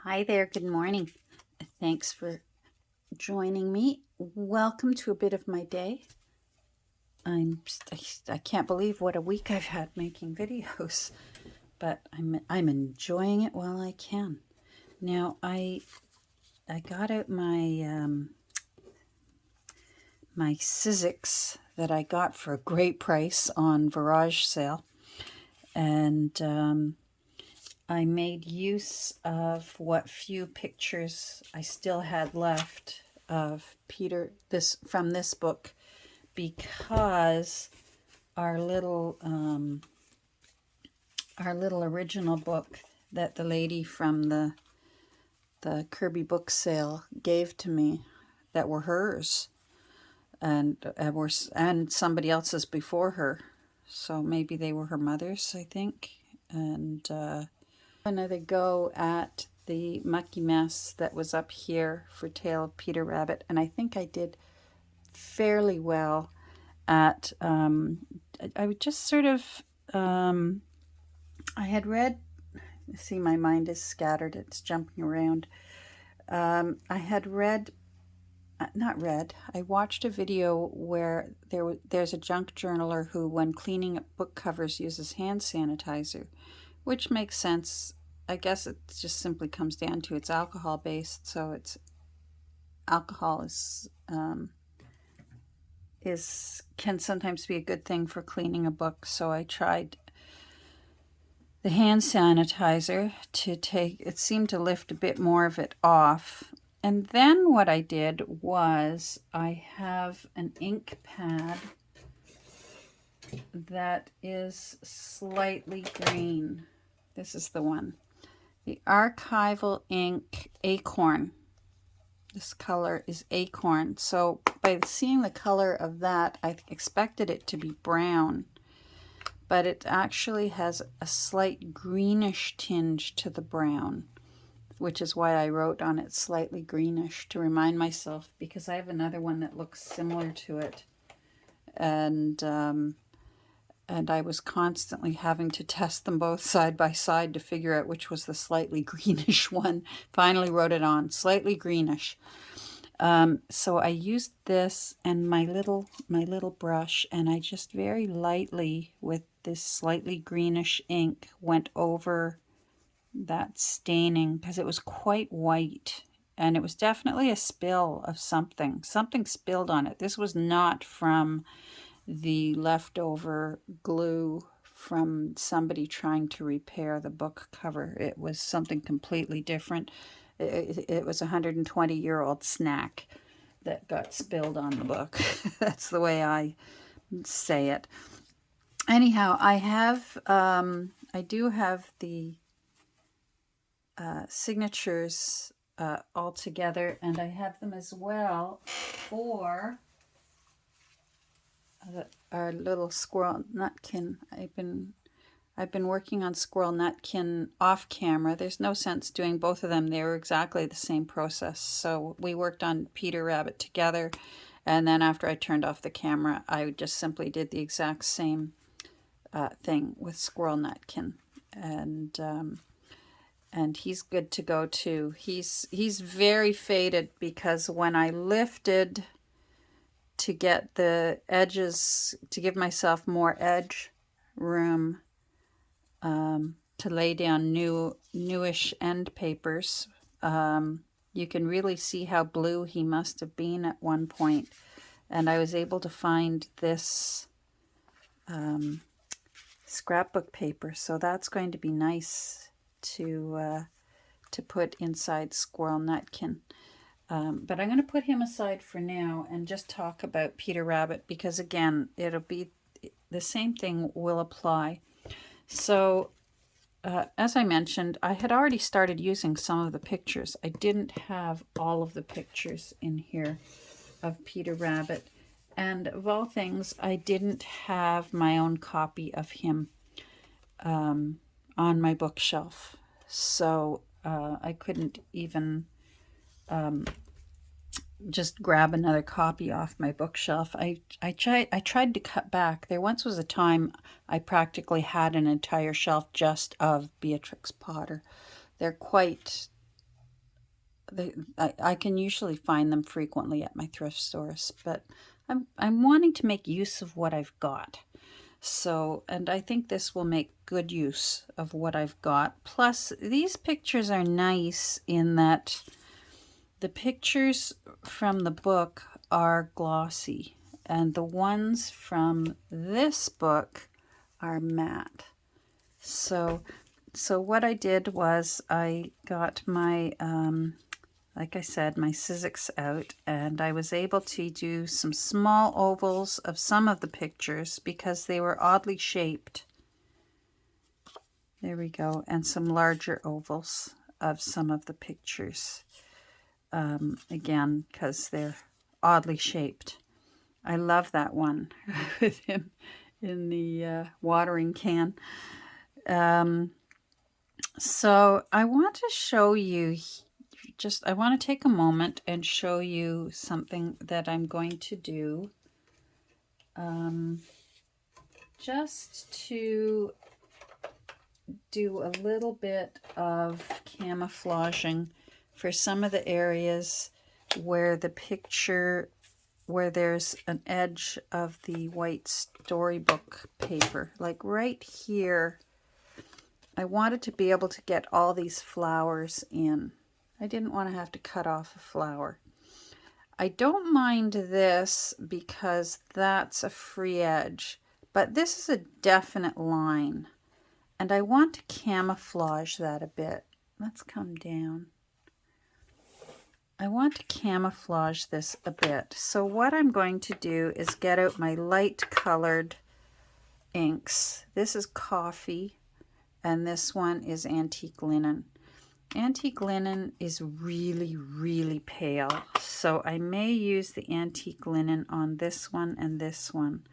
Hi there, good morning. Thanks for joining me. Welcome to a bit of my day. I can't believe what a week I've had making videos, but I'm enjoying it while I can. Now I got out my my Sizzix that I got for a great price on Virage sale, and I made use of what few pictures I still had left of Peter from this book, because our little original book that the lady from the Kirby book sale gave to me, that were hers, and somebody else's before her, so maybe they were her mother's, I think. And another go at the mucky mess that was up here for Tale of Peter Rabbit, and I think I did fairly well at I would just sort of I had read, see, my mind is scattered, it's jumping around. I had read, I watched a video where there's a junk journaler who, when cleaning up book covers, uses hand sanitizer, which makes sense. I guess it just simply comes down to it's alcohol based, so alcohol can sometimes be a good thing for cleaning a book. So I tried the hand sanitizer it seemed to lift a bit more of it off. And then what I did was, I have an ink pad that is slightly green. This is the one. The Archival Ink Acorn. This color is Acorn. So by seeing the color of that, I expected it to be brown, but it actually has a slight greenish tinge to the brown, which is why I wrote on it slightly greenish, to remind myself, because I have another one that looks similar to it. And I was constantly having to test them both side by side to figure out which was the slightly greenish one. Finally wrote it on, slightly greenish. So I used this and my little brush, and I just very lightly, with this slightly greenish ink, went over that staining, because it was quite white, and it was definitely a spill of something. Something spilled on it. This was not from the leftover glue from somebody trying to repair the book cover. It was something completely different. It was a 120-year-old snack that got spilled on the book. That's the way I say it. Anyhow, I do have the signatures all together, and I have them as well for our little squirrel nutkin. I've been working on squirrel nutkin off camera. There's no sense doing both of them. They were exactly the same process. So we worked on Peter Rabbit together, and then after I turned off the camera, I just simply did the exact same thing with squirrel nutkin. And he's good to go too. He's very faded, because when I lifted to get the edges, to give myself more edge room, to lay down newish end papers, you can really see how blue he must have been at one point. And I was able to find this scrapbook paper, so that's going to be nice to put inside Squirrel Nutkin. But I'm going to put him aside for now and just talk about Peter Rabbit, because again, it'll be the same thing will apply. So as I mentioned, I had already started using some of the pictures. I didn't have all of the pictures in here of Peter Rabbit. And of all things, I didn't have my own copy of him on my bookshelf. So I couldn't even just grab another copy off my bookshelf. I tried to cut back. There once was a time I practically had an entire shelf just of Beatrix Potter. They're quite I can usually find them frequently at my thrift stores, but I'm wanting to make use of what I've got. So, and I think this will make good use of what I've got. Plus, these pictures are nice in that the pictures from the book are glossy, and the ones from this book are matte. So what I did was I got my, like I said, my Sizzix out, and I was able to do some small ovals of some of the pictures because they were oddly shaped. There we go. And some larger ovals of some of the pictures. Again, because they're oddly shaped. I love that one with him in the watering can. So I want to show you, I want to take a moment and show you something that I'm going to do. Just to do a little bit of camouflaging for some of the areas where the picture, where there's an edge of the white storybook paper. Like right here, I wanted to be able to get all these flowers in. I didn't want to have to cut off a flower. I don't mind this because that's a free edge, but this is a definite line. And I want to camouflage that a bit. Let's come down. I want to camouflage this a bit. So what I'm going to do is get out my light colored inks. This is coffee, and this one is antique linen. Antique linen is really, really pale, so I may use the antique linen on this one and this one.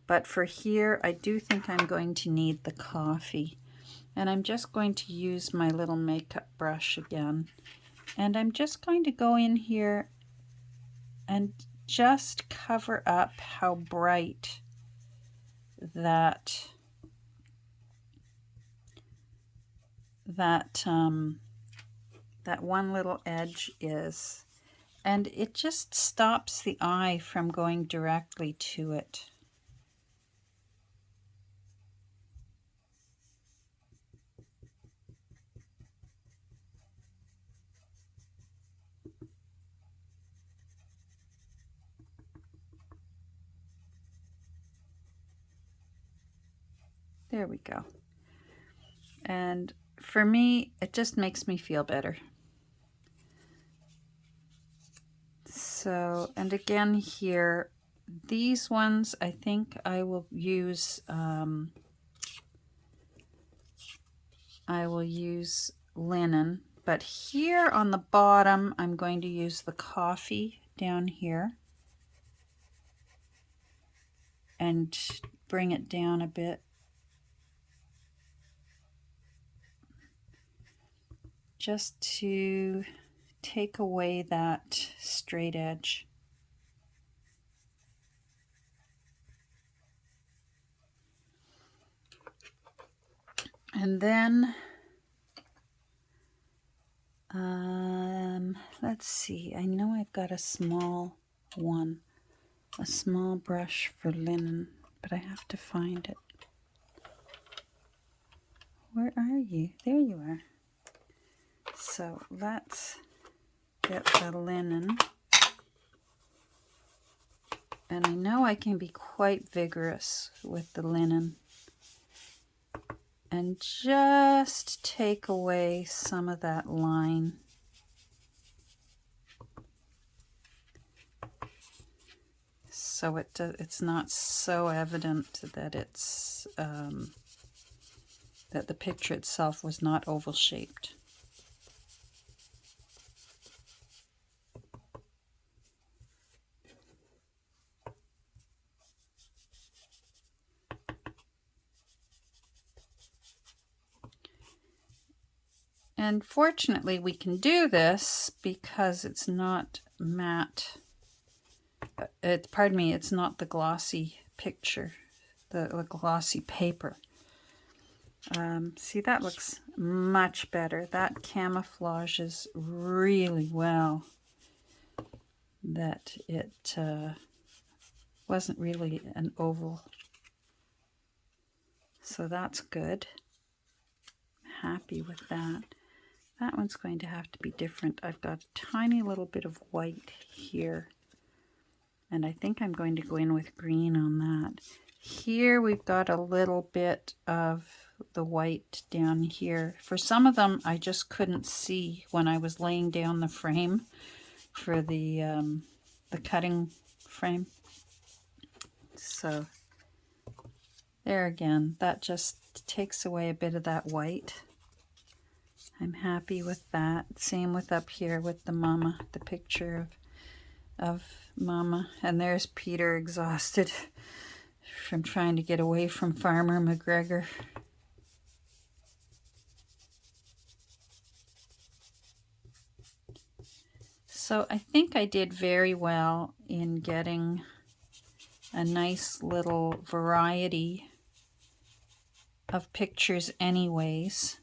But for here, I do think I'm going to need the coffee. And I'm just going to use my little makeup brush again. And I'm just going to go in here and just cover up how bright that one little edge is. And it just stops the eye from going directly to it. There we go. And for me, it just makes me feel better. So, and again here, these ones I think I will use linen, but here on the bottom I'm going to use the coffee down here and bring it down a bit. Just to take away that straight edge. And then, let's see, I know I've got a small one, a small brush for linen, but I have to find it. Where are you? There you are. So let's get the linen. And I know I can be quite vigorous with the linen. And just take away some of that line. So it's not so evident that it's that the picture itself was not oval shaped. And fortunately we can do this because it's not matte. Pardon me, it's not the glossy picture, the glossy paper. See, that looks much better. That camouflages really well. That it wasn't really an oval. So that's good. Happy with that. That one's going to have to be different. I've got a tiny little bit of white here. And I think I'm going to go in with green on that. Here we've got a little bit of the white down here. For some of them, I just couldn't see when I was laying down the frame for the cutting frame. So there again, that just takes away a bit of that white. I'm happy with that. Same with up here with the mama, the picture of mama. And there's Peter exhausted from trying to get away from Farmer McGregor. So I think I did very well in getting a nice little variety of pictures anyways,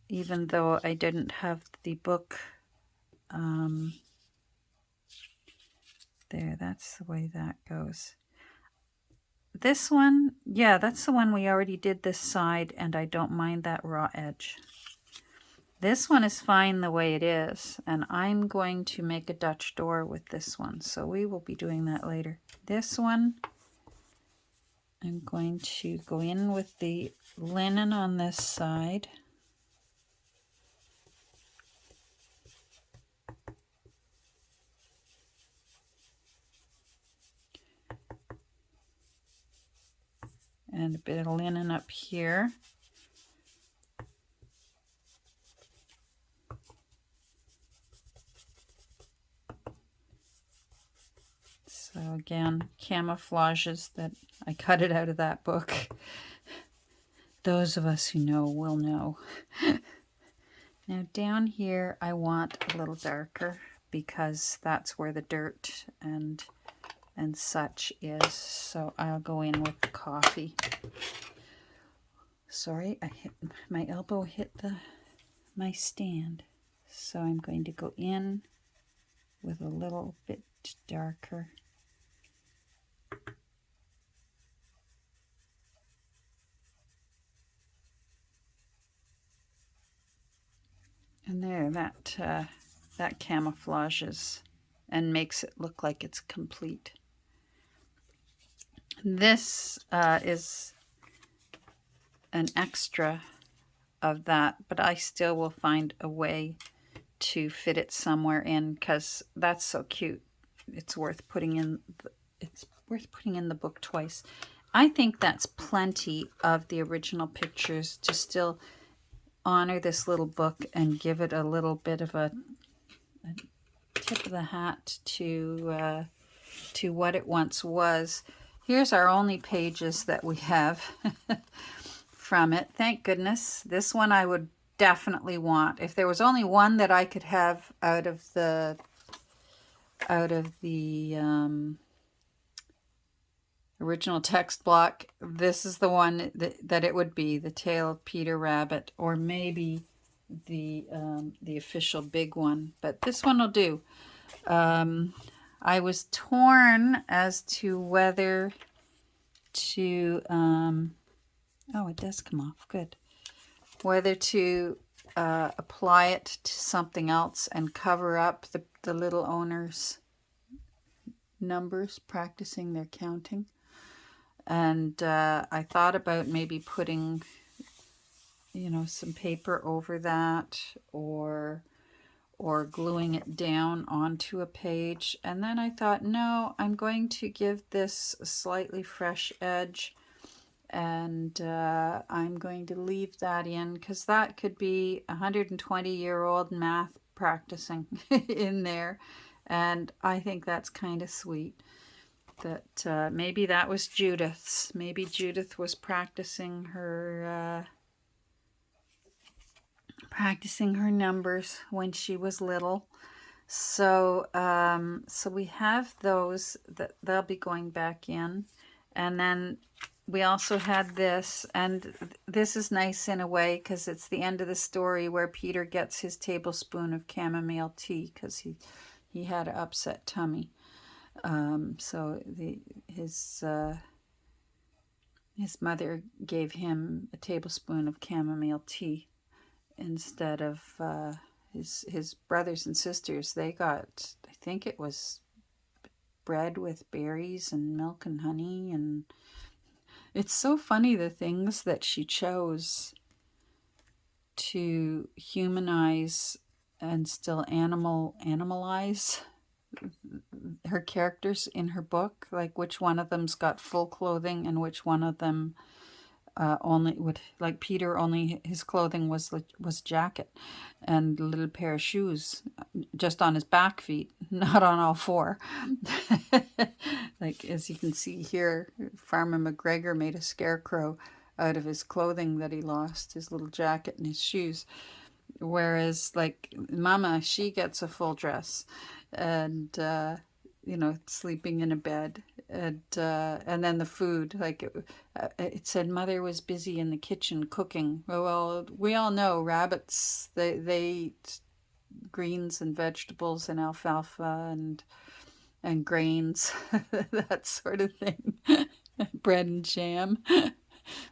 even though I didn't have the book. There, that's the way that goes. This one, yeah, that's the one we already did this side, and I don't mind that raw edge. This one is fine the way it is, and I'm going to make a Dutch door with this one, so we will be doing that later. This one, I'm going to go in with the linen on this side. And a bit of linen up here. So again, camouflages that I cut it out of that book. Those of us who know will know. Now down here I want a little darker because that's where the dirt and such is. So I'll go in with the coffee. Sorry, my elbow hit my stand. So I'm going to go in with a little bit darker. And there, that camouflages and makes it look like it's complete. This is an extra of that, but I still will find a way to fit it somewhere in because that's so cute. It's worth putting in. It's worth putting in the book twice. I think that's plenty of the original pictures to still honor this little book and give it a little bit of a tip of the hat to what it once was. Here's our only pages that we have from it. Thank goodness. This one I would definitely want. If there was only one that I could have out of the original text block, this is the one that it would be, the Tale of Peter Rabbit, or maybe the official big one, but this one will do. I was torn as to whether to oh, it does come off, good. Whether to apply it to something else and cover up the little owners' numbers, practicing their counting. And I thought about maybe putting, some paper over that or gluing it down onto a page. And then I thought, no, I'm going to give this a slightly fresh edge, and I'm going to leave that in because that could be a 120-year-old math practicing in there. And I think that's kind of sweet. That maybe that was Judith's. Maybe Judith was practicing her numbers when she was little. So so we have those that they'll be going back in, and then we also had this, and this is nice in a way because it's the end of the story where Peter gets his tablespoon of chamomile tea because he had an upset tummy. So his mother gave him a tablespoon of chamomile tea instead of his brothers and sisters. They got, I think it was bread with berries and milk and honey, and it's so funny the things that she chose to humanize and still animalize her characters in her book, like which one of them's got full clothing and which one of them only would, like Peter, only his clothing was jacket and a little pair of shoes just on his back feet, not on all four. Like as you can see here, Farmer McGregor made a scarecrow out of his clothing that he lost, his little jacket and his shoes. Whereas like Mama, she gets a full dress and sleeping in a bed, and then the food, like it said Mother was busy in the kitchen cooking. Well, we all know rabbits, they eat greens and vegetables and alfalfa and grains, that sort of thing. Bread and jam.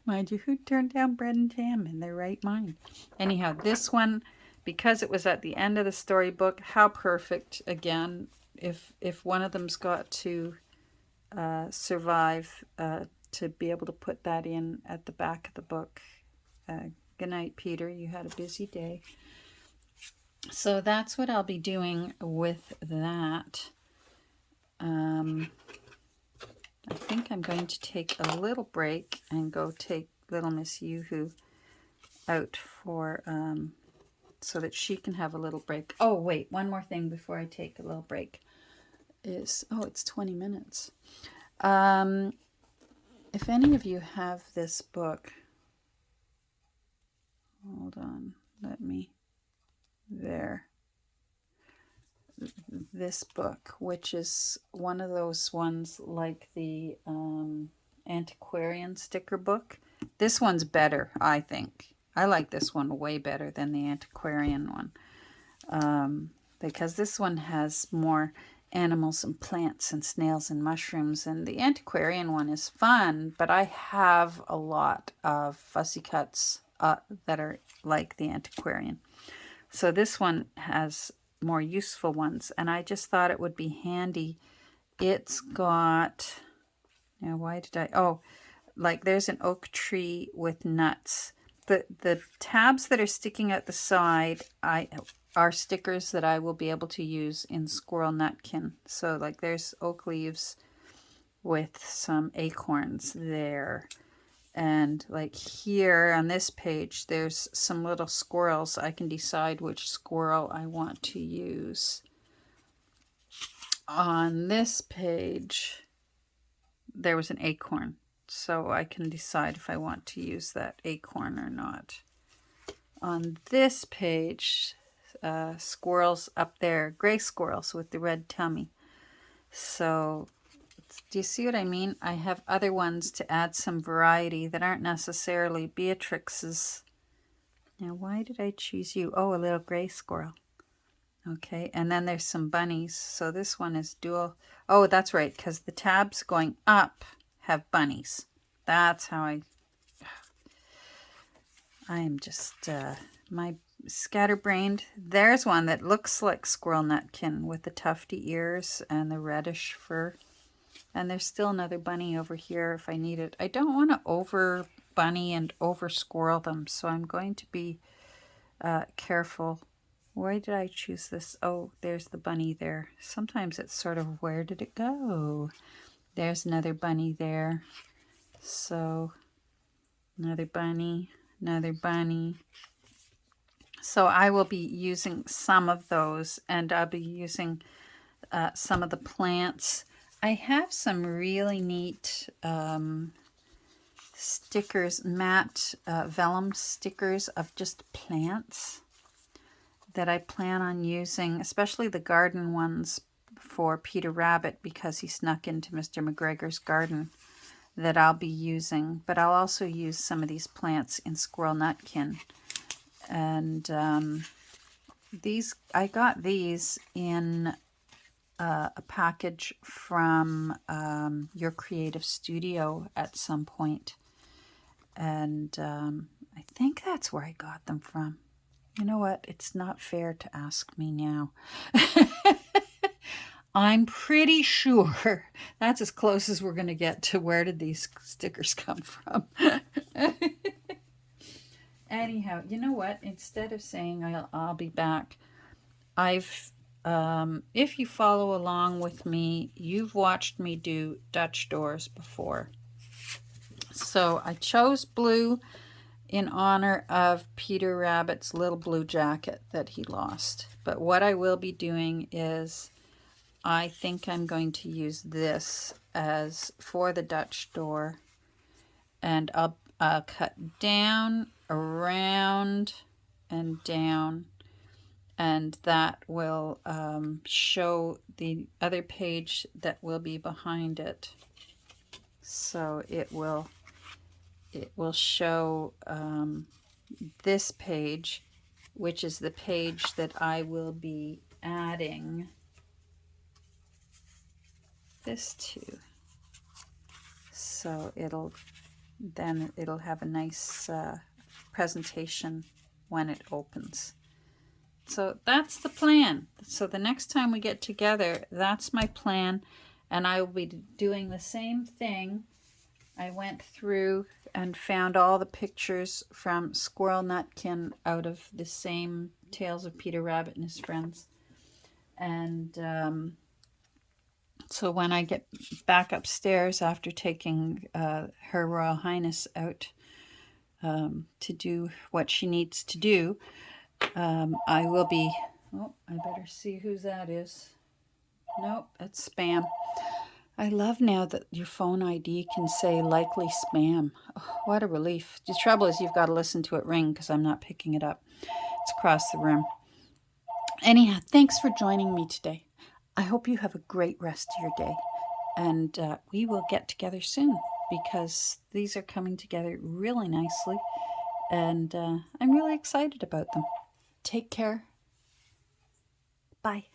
Mind you, who turned down bread and jam in their right mind? Anyhow, this one, because it was at the end of the storybook, how perfect. Again, if one of them's got to survive, to be able to put that in at the back of the book. Good night, Peter. You had a busy day. So that's what I'll be doing with that. I think I'm going to take a little break and go take little Miss Yoo-Hoo out for, so that she can have a little break. Oh, wait, one more thing before I take a little break is, it's 20 minutes. If any of you have this book, hold on, this book, which is one of those ones like the antiquarian sticker book. This one's better, I think. I like this one way better than the antiquarian one, because this one has more animals and plants and snails and mushrooms, and the antiquarian one is fun, but I have a lot of fussy cuts that are like the antiquarian. So this one has more useful ones, and I just thought it would be handy. It's got, now why did I, like there's an oak tree with nuts. The tabs that are sticking out the side are stickers that I will be able to use in Squirrel Nutkin. So like there's oak leaves with some acorns there. And like here on this page, there's some little squirrels. I can decide which squirrel I want to use. On this page, there was an acorn. So I can decide if I want to use that acorn or not. On this page, squirrels up there, gray squirrels with the red tummy. So do you see what I mean? I have other ones to add some variety that aren't necessarily Beatrix's. Now, why did I choose you? Oh, a little gray squirrel. Okay, and then there's some bunnies. So this one is dual. Oh, that's right, because the tabs going up have bunnies. That's how I am just, my scatterbrained. There's one that looks like Squirrel Nutkin with the tufty ears and the reddish fur. And there's still another bunny over here if I need it. I don't want to over bunny and over squirrel them, so I'm going to be careful. Why did I choose this? Oh, there's the bunny there. Sometimes it's sort of, where did it go? There's another bunny there. So another bunny, another bunny. So I will be using some of those, and I'll be using some of the plants. I have some really neat stickers, matte vellum stickers of just plants that I plan on using, especially the garden ones for Peter Rabbit because he snuck into Mr. McGregor's garden. that I'll be using, but I'll also use some of these plants in squirrel nutkin. And I got these in a package from Your Creative Studio at some point. And I think that's where I got them from. You know what? It's not fair to ask me now. I'm pretty sure that's as close as we're going to get to where did these stickers come from. Anyhow, you know what? Instead of saying I'll be back, if you follow along with me, you've watched me do Dutch doors before. So I chose blue in honor of Peter Rabbit's little blue jacket that he lost. But what I will be doing is, I think I'm going to use this as for the Dutch door, and I'll cut down, around, and down, and that will show the other page that will be behind it. So it will show this page, which is the page that I will be adding this to. So it'll have a nice presentation when it opens. So that's the plan. So the next time we get together, that's my plan, and I will be doing the same thing. I went through and found all the pictures from Squirrel Nutkin out of the same Tales of Peter Rabbit and His Friends. And so when I get back upstairs after taking Her Royal Highness out to do what she needs to do, I will be... Oh, I better see whose that is. Nope, that's spam. I love now that your phone ID can say likely spam. Oh, what a relief. The trouble is you've got to listen to it ring because I'm not picking it up. It's across the room. Anyhow, thanks for joining me today. I hope you have a great rest of your day. And we will get together soon because these are coming together really nicely. And I'm really excited about them. Take care. Bye.